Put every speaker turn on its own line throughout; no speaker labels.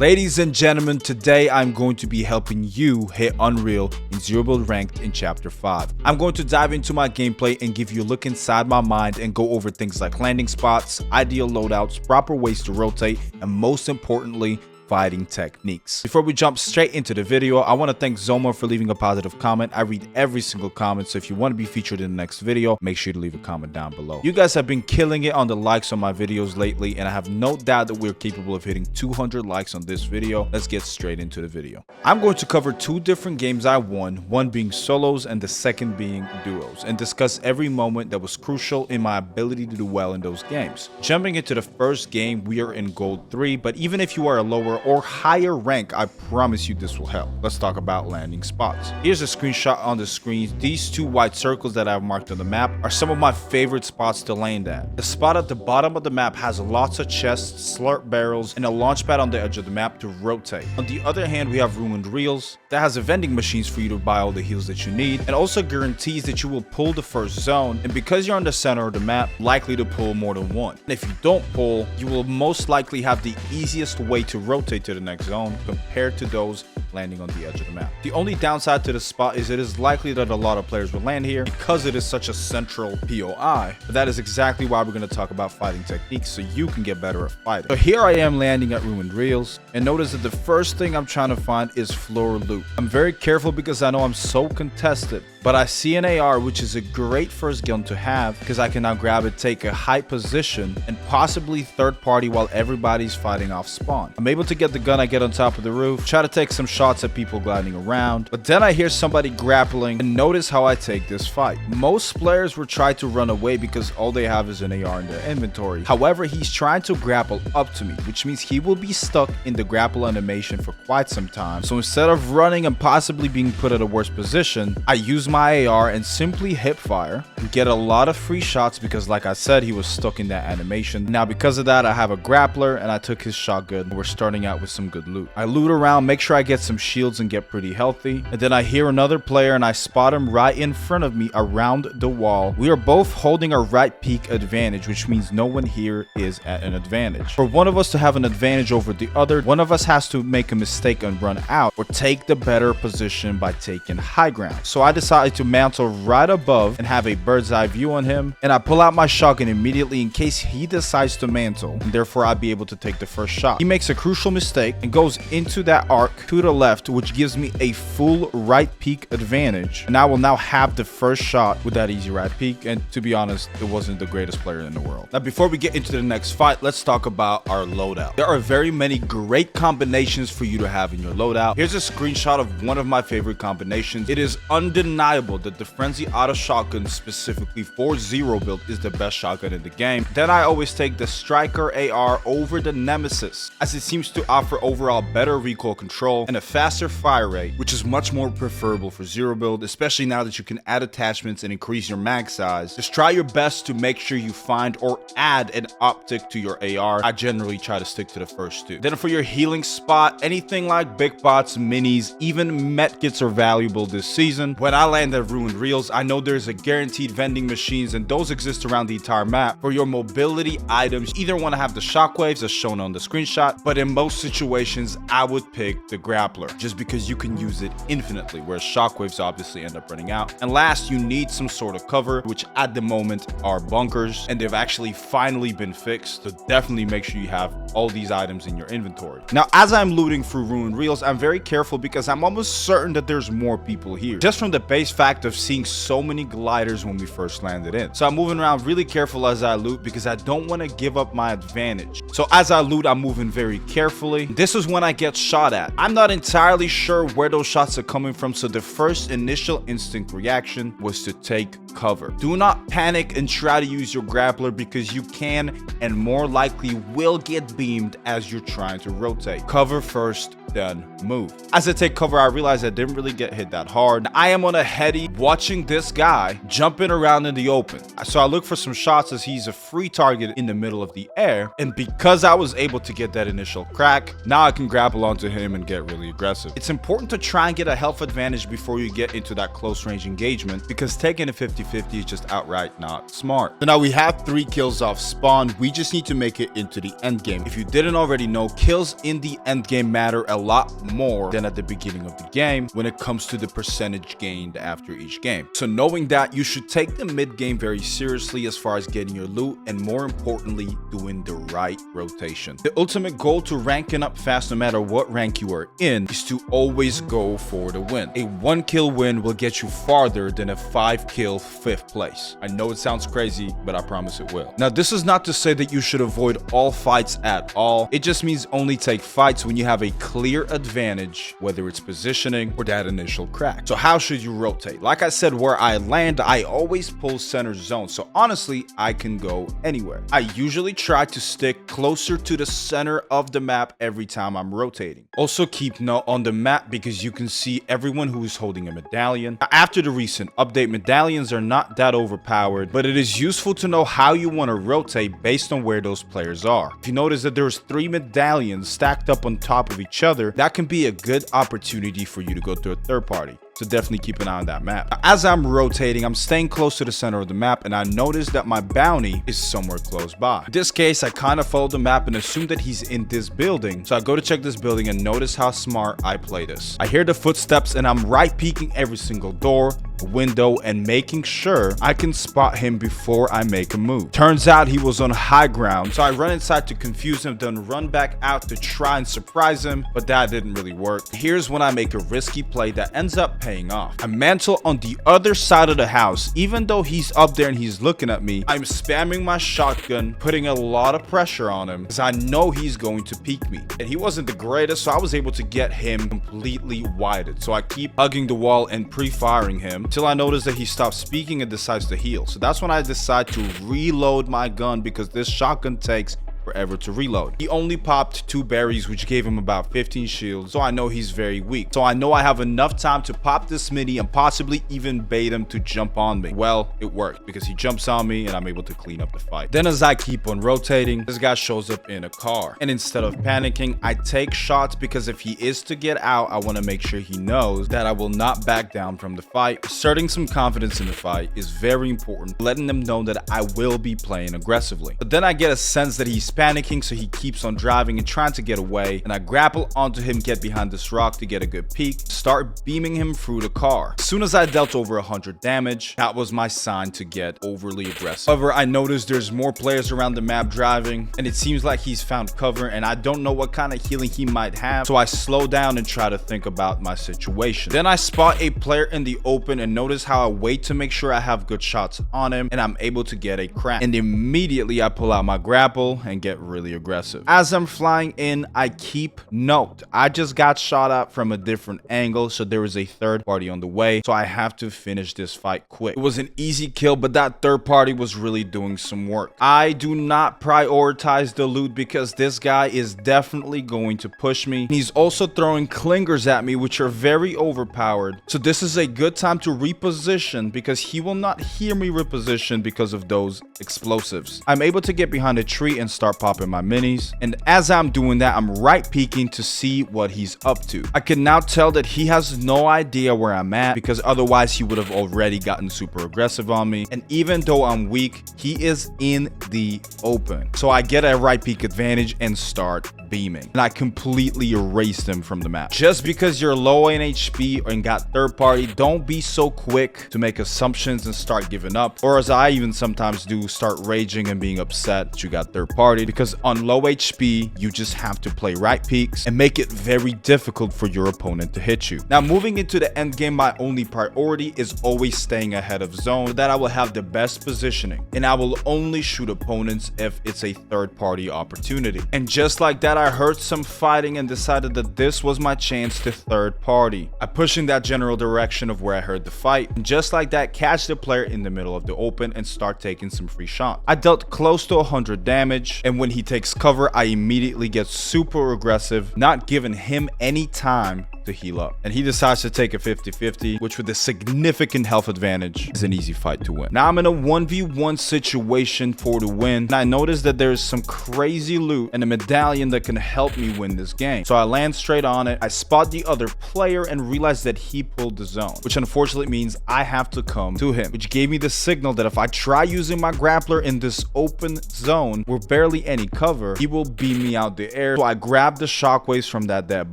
Ladies and gentlemen, today I'm going to be helping you hit Unreal in Zero Build Ranked in Chapter 5. I'm going to dive into my gameplay and give you a look inside my mind and go over things like landing spots, ideal loadouts, proper ways to rotate, and most importantly, fighting techniques. Before we jump straight into the video, I want to thank Zoma for leaving a positive comment. I read every single comment, so if you want to be featured in the next video, make sure to leave a comment down below. You guys have been killing it on the likes on my videos lately, and I have no doubt that we're capable of hitting 200 likes on this video. Let's get straight into the video. I'm going to cover two different games I won, one being solos and the second being duos, and discuss every moment that was crucial in my ability to do well in those games. Jumping into the first game, we are in Gold 3, but even if you are a lower or higher rank, I promise you this will help. Let's talk about landing spots. Here's a screenshot on the screen. These two white circles that I've marked on the map are some of my favorite spots to land at. The spot at the bottom of the map has lots of chests, slurp barrels, and a launch pad on the edge of the map to rotate. On the other hand, we have ruined reels that has a vending machines for you to buy all the heals that you need, and also guarantees that you will pull the first zone, and because you're on the center of the map, likely to pull more than one. And if you don't pull, you will most likely have the easiest way to rotate to the next zone compared to those landing on the edge of the map. The only downside to the spot is it is likely that a lot of players will land here because it is such a central POI, but that is exactly why we're going to talk about fighting techniques so you can get better at fighting. So here I am landing at ruined reels, and notice that the first thing I'm trying to find is floor loot. I'm very careful because I know I'm so contested, but I see an AR, which is a great first gun to have because I can now grab it, take a high position, and possibly third party while everybody's fighting off spawn. I'm able to get the gun, I get on top of the roof, try to take some shots at people gliding around, but then I hear somebody grappling, and notice how I take this fight. Most players will try to run away because all they have is an AR in their inventory. However, he's trying to grapple up to me, which means he will be stuck in the grapple animation for quite some time. So instead of running and possibly being put at a worse position, I use my AR and simply hip fire and get a lot of free shots because, like I said, he was stuck in that animation. Now because of that, I have a grappler and I took his shotgun. We're starting out with some good loot. I loot around, make sure I get some shields and get pretty healthy, and then I hear another player and I spot him right in front of me around the wall. We are both holding our right peak advantage, which means no one here is at an advantage. For one of us to have an advantage over the other, one of us has to make a mistake and run out or take the better position by taking high ground. So I decided to mantle right above and have a bird's eye view on him, and I pull out my shotgun immediately in case he decides to mantle, and therefore I'd be able to take the first shot. He makes a crucial mistake and goes into that arc to the left, which gives me a full right peak advantage, and I will now have the first shot with that easy right peak. And to be honest, it wasn't the greatest player in the world. Now before we get into the next fight, let's talk about our loadout. There are very many great combinations for you to have in your loadout. Here's a screenshot of one of my favorite combinations. It is undeniable that the Frenzy Auto Shotgun specifically for Zero Build is the best shotgun in the game. Then I always take the Striker AR over the Nemesis, as it seems to offer overall better recoil control and a faster fire rate, which is much more preferable for Zero Build, especially now that you can add attachments and increase your mag size. Just try your best to make sure you find or add an optic to your AR. I generally try to stick to the first two. Then for your healing spot, anything like big bots, minis, even medkits are valuable this season. When I land at ruined reels, I know there's a guaranteed vending machines, and those exist around the entire map. For your mobility items, you either want to have the shockwaves as shown on the screenshot, but in most situations I would pick the grappler just because you can use it infinitely, whereas shockwaves obviously end up running out. And last, you need some sort of cover, which at the moment are bunkers, and they've actually finally been fixed, so definitely make sure you have all these items in your inventory. Now as I'm looting through ruined reels, I'm very careful because I'm almost certain that there's more people here, just from the base fact of seeing so many gliders when we first landed in. So I'm moving around really careful as I loot because I don't want to give up my advantage. So as I loot, I'm moving very carefully. This is when I get shot at. I'm not entirely sure where those shots are coming from, so the first initial instinct reaction was to take cover. Do not panic and try to use your grappler because you can and more likely will get beamed as you're trying to rotate. Cover first, then move. As I take cover, I realize I didn't really get hit that hard. I am on a heady watching this guy jumping around in the open. So I look for some shots as he's a free target in the middle of the air, and because I was able to get that initial crack, crack. Now I can grapple onto him and get really aggressive. It's important to try and get a health advantage before you get into that close range engagement, because taking a 50-50 is just outright not smart. So now we have 3 kills off spawn. We just need to make it into the end game. If you didn't already know, kills in the end game matter a lot more than at the beginning of the game when it comes to the percentage gained after each game. So knowing that, you should take the mid game very seriously as far as getting your loot and, more importantly, doing the right rotation. The ultimate goal to ranking up fast, no matter what rank you are in, is to always go for the win. A 1 kill win will get you farther than a 5 kill 5th place. I know it sounds crazy, but I promise it will. Now, this is not to say that you should avoid all fights at all. It just means only take fights when you have a clear advantage, whether it's positioning or that initial crack. So how should you rotate? Like I said, where I land, I always pull center zone. So honestly, I can go anywhere. I usually try to stick closer to the center of the map every time I'm rotating. Also keep note on the map because you can see everyone who is holding a medallion. After the recent update, medallions are not that overpowered, but it is useful to know how you want to rotate based on where those players are. If you notice that there's 3 medallions stacked up on top of each other, that can be a good opportunity for you to go to a third party. So definitely keep an eye on that map. As I'm rotating, I'm staying close to the center of the map, and I notice that my bounty is somewhere close by. In this case, I kind of follow the map and assume that he's in this building. So I go to check this building and notice how smart I play this. I hear the footsteps and I'm right peeking every single door, window, and making sure I can spot him before I make a move. Turns out he was on high ground, so I run inside to confuse him, then run back out to try and surprise him, but that didn't really work. Here's when I make a risky play that ends up paying off. A mantle on the other side of the house. Even though he's up there and he's looking at me, I'm spamming my shotgun, putting a lot of pressure on him because I know he's going to peek me. And he wasn't the greatest, so I was able to get him completely whited. So I keep hugging the wall and pre-firing him until I notice that he stops speaking and decides to heal. So that's when I decide to reload my gun because this shotgun takes forever to reload. He only popped 2 berries, which gave him about 15 shields, so I know he's very weak. So I know I have enough time to pop this mini and possibly even bait him to jump on me. Well, it worked because he jumps on me and I'm able to clean up the fight. Then as I keep on rotating, this guy shows up in a car, and instead of panicking, I take shots because if he is to get out, I want to make sure he knows that I will not back down from the fight. Asserting some confidence in the fight is very important, letting them know that I will be playing aggressively. But then I get a sense that he's panicking, so he keeps on driving and trying to get away, and I grapple onto him, get behind this rock to get a good peek, start beaming him through the car. As soon as I dealt over 100 damage, that was my sign to get overly aggressive. However, I noticed there's more players around the map driving, and it seems like he's found cover, and I don't know what kind of healing he might have, so I slow down and try to think about my situation. Then I spot a player in the open and notice how I wait to make sure I have good shots on him, and I'm able to get a crack. And immediately I pull out my grapple and get really aggressive. As I'm flying in, I keep note. I just got shot at from a different angle, so there is a third party on the way, so I have to finish this fight quick. It was an easy kill, but that third party was really doing some work. I do not prioritize the loot because this guy is definitely going to push me. He's also throwing clingers at me, which are very overpowered, so this is a good time to reposition because he will not hear me reposition because of those explosives. I'm able to get behind a tree and start popping my minis, and as I'm doing that, I'm right peeking to see what he's up to. I can now tell that he has no idea where I'm at because otherwise he would have already gotten super aggressive on me, and even though I'm weak, he is in the open, so I get a right peek advantage and start beaming, and I completely erased him from the map. Just because you're low in HP and got third party, don't be so quick to make assumptions and start giving up, or as I even sometimes do, start raging and being upset that you got third party, because on low HP you just have to play right peaks and make it very difficult for your opponent to hit you. Now moving into the end game, my only priority is always staying ahead of zone so that I will have the best positioning, and I will only shoot opponents if it's a third party opportunity. And just like that, I heard some fighting and decided that this was my chance to third party. I push in that general direction of where I heard the fight, and just like that, catch the player in the middle of the open and start taking some free shots. I dealt close to 100 damage, and when he takes cover, I immediately get super aggressive, not giving him any time to heal up. And he decides to take a 50-50, which with a significant health advantage is an easy fight to win. Now I'm in a 1v1 situation for the win, and I notice that there's some crazy loot and a medallion that can help me win this game. So I land straight on it. I spot the other player and realize that he pulled the zone, which unfortunately means I have to come to him, which gave me the signal that if I try using my grappler in this open zone with barely any cover, he will beam me out the air. So I grabbed the shockwaves from that dead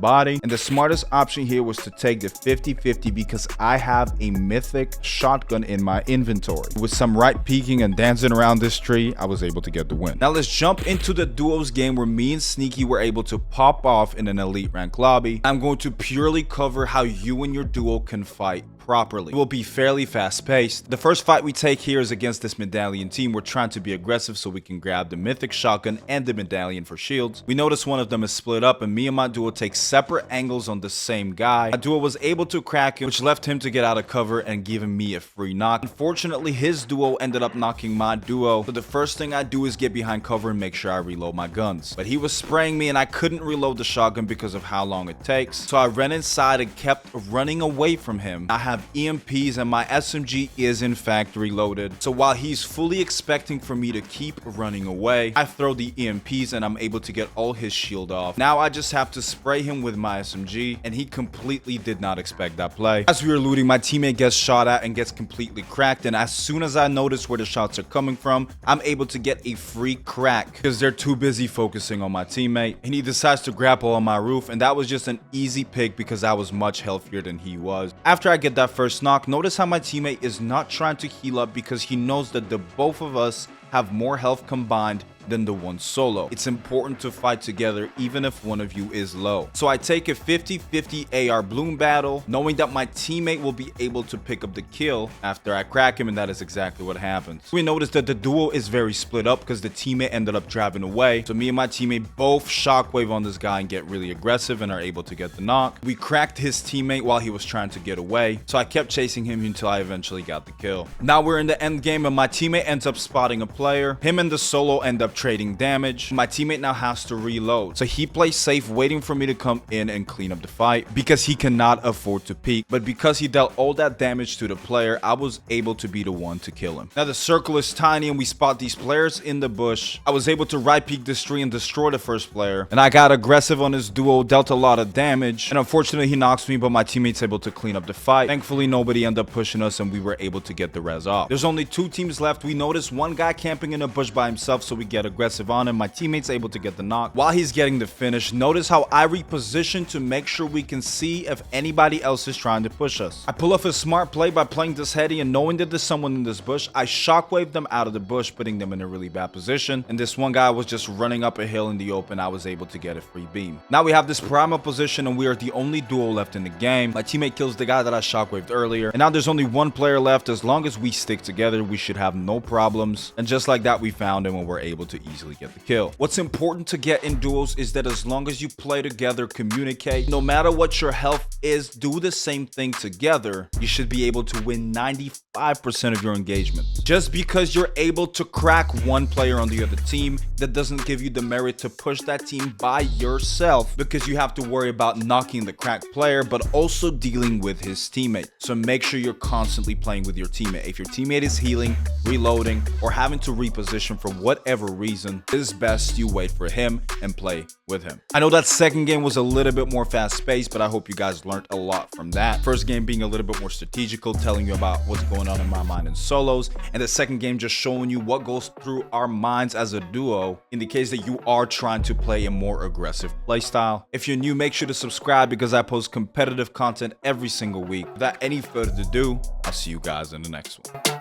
body, and the smartest option here was to take the 50-50 because I have a mythic shotgun in my inventory. With some right peeking and dancing around this tree, I was able to get the win. Now let's jump into the duos game where me and Sneaky were able to pop off in an elite rank lobby. I'm going to purely cover how you and your duo can fight properly. It will be fairly fast paced. The first fight we take here is against this medallion team. We're trying to be aggressive so we can grab the mythic shotgun and the medallion for shields. We notice one of them is split up and me and my duo take separate angles on the same guy. My duo was able to crack him, which left him to get out of cover and giving me a free knock. Unfortunately, his duo ended up knocking my duo, so the first thing I do is get behind cover and make sure I reload my guns. But he was spraying me and I couldn't reload the shotgun because of how long it takes, so I ran inside and kept running away from him. I have EMPs and my SMG is in fact reloaded, so while he's fully expecting for me to keep running away, I throw the EMPs and I'm able to get all his shield off. Now I just have to spray him with my SMG, and he completely did not expect that play. As we were looting, my teammate gets shot at and gets completely cracked, and as soon as I notice where the shots are coming from, I'm able to get a free crack because they're too busy focusing on my teammate, and he decides to grapple on my roof, and that was just an easy pick because I was much healthier than he was. After I get that first knock, notice how my teammate is not trying to heal up because he knows that the both of us have more health combined than the one solo. It's important to fight together even if one of you is low. So I take a 50-50 AR bloom battle, knowing that my teammate will be able to pick up the kill after I crack him, and that is exactly what happens. We notice that the duo is very split up because the teammate ended up driving away. So me and my teammate both shockwave on this guy and get really aggressive and are able to get the knock. We cracked his teammate while he was trying to get away, so I kept chasing him until I eventually got the kill. Now we're in the end game and my teammate ends up spotting a player. Him and the solo end up trading damage. My teammate now has to reload, so he plays safe, waiting for me to come in and clean up the fight because he cannot afford to peek. But because he dealt all that damage to the player, I was able to be the one to kill him. Now the circle is tiny and we spot these players in the bush. I was able to right peek this tree and destroy the first player, and I got aggressive on his duo, dealt a lot of damage, and unfortunately he knocks me, but my teammate's able to clean up the fight. Thankfully nobody ended up pushing us and we were able to get the res off. There's only 2 teams left. We notice one guy camping in a bush by himself, so we get aggressive on him. My teammate's able to get the knock while he's getting the finish. Notice how I reposition to make sure we can see if anybody else is trying to push us. I pull off a smart play by playing this heady and knowing that there's someone in this bush. I shockwave them out of the bush, putting them in a really bad position, and this one guy was just running up a hill in the open. I was able to get a free beam. Now we have this primal position and we are the only duo left in the game. My teammate kills the guy that I shockwaved earlier, and now there's only 1 player left. As long as we stick together, we should have no problems, and just like that we found him and were able to easily get the kill. What's important to get in duos is that as long as you play together, communicate, no matter what your health is, do the same thing together, you should be able to win 95% of your engagement. Just because you're able to crack one player on the other team, that doesn't give you the merit to push that team by yourself, because you have to worry about knocking the cracked player but also dealing with his teammate. So make sure you're constantly playing with your teammate. If your teammate is healing, reloading, or having to reposition for whatever reason, it is best you wait for him and play with him. I know that second game was a little bit more fast-paced, but I hope you guys learned a lot from that. First game being a little bit more strategical, telling you about what's going on in my mind in solos, and the second game just showing you what goes through our minds as a duo in the case that you are trying to play a more aggressive playstyle. If you're new, make sure to subscribe because I post competitive content every single week. Without any further ado, I'll see you guys in the next one.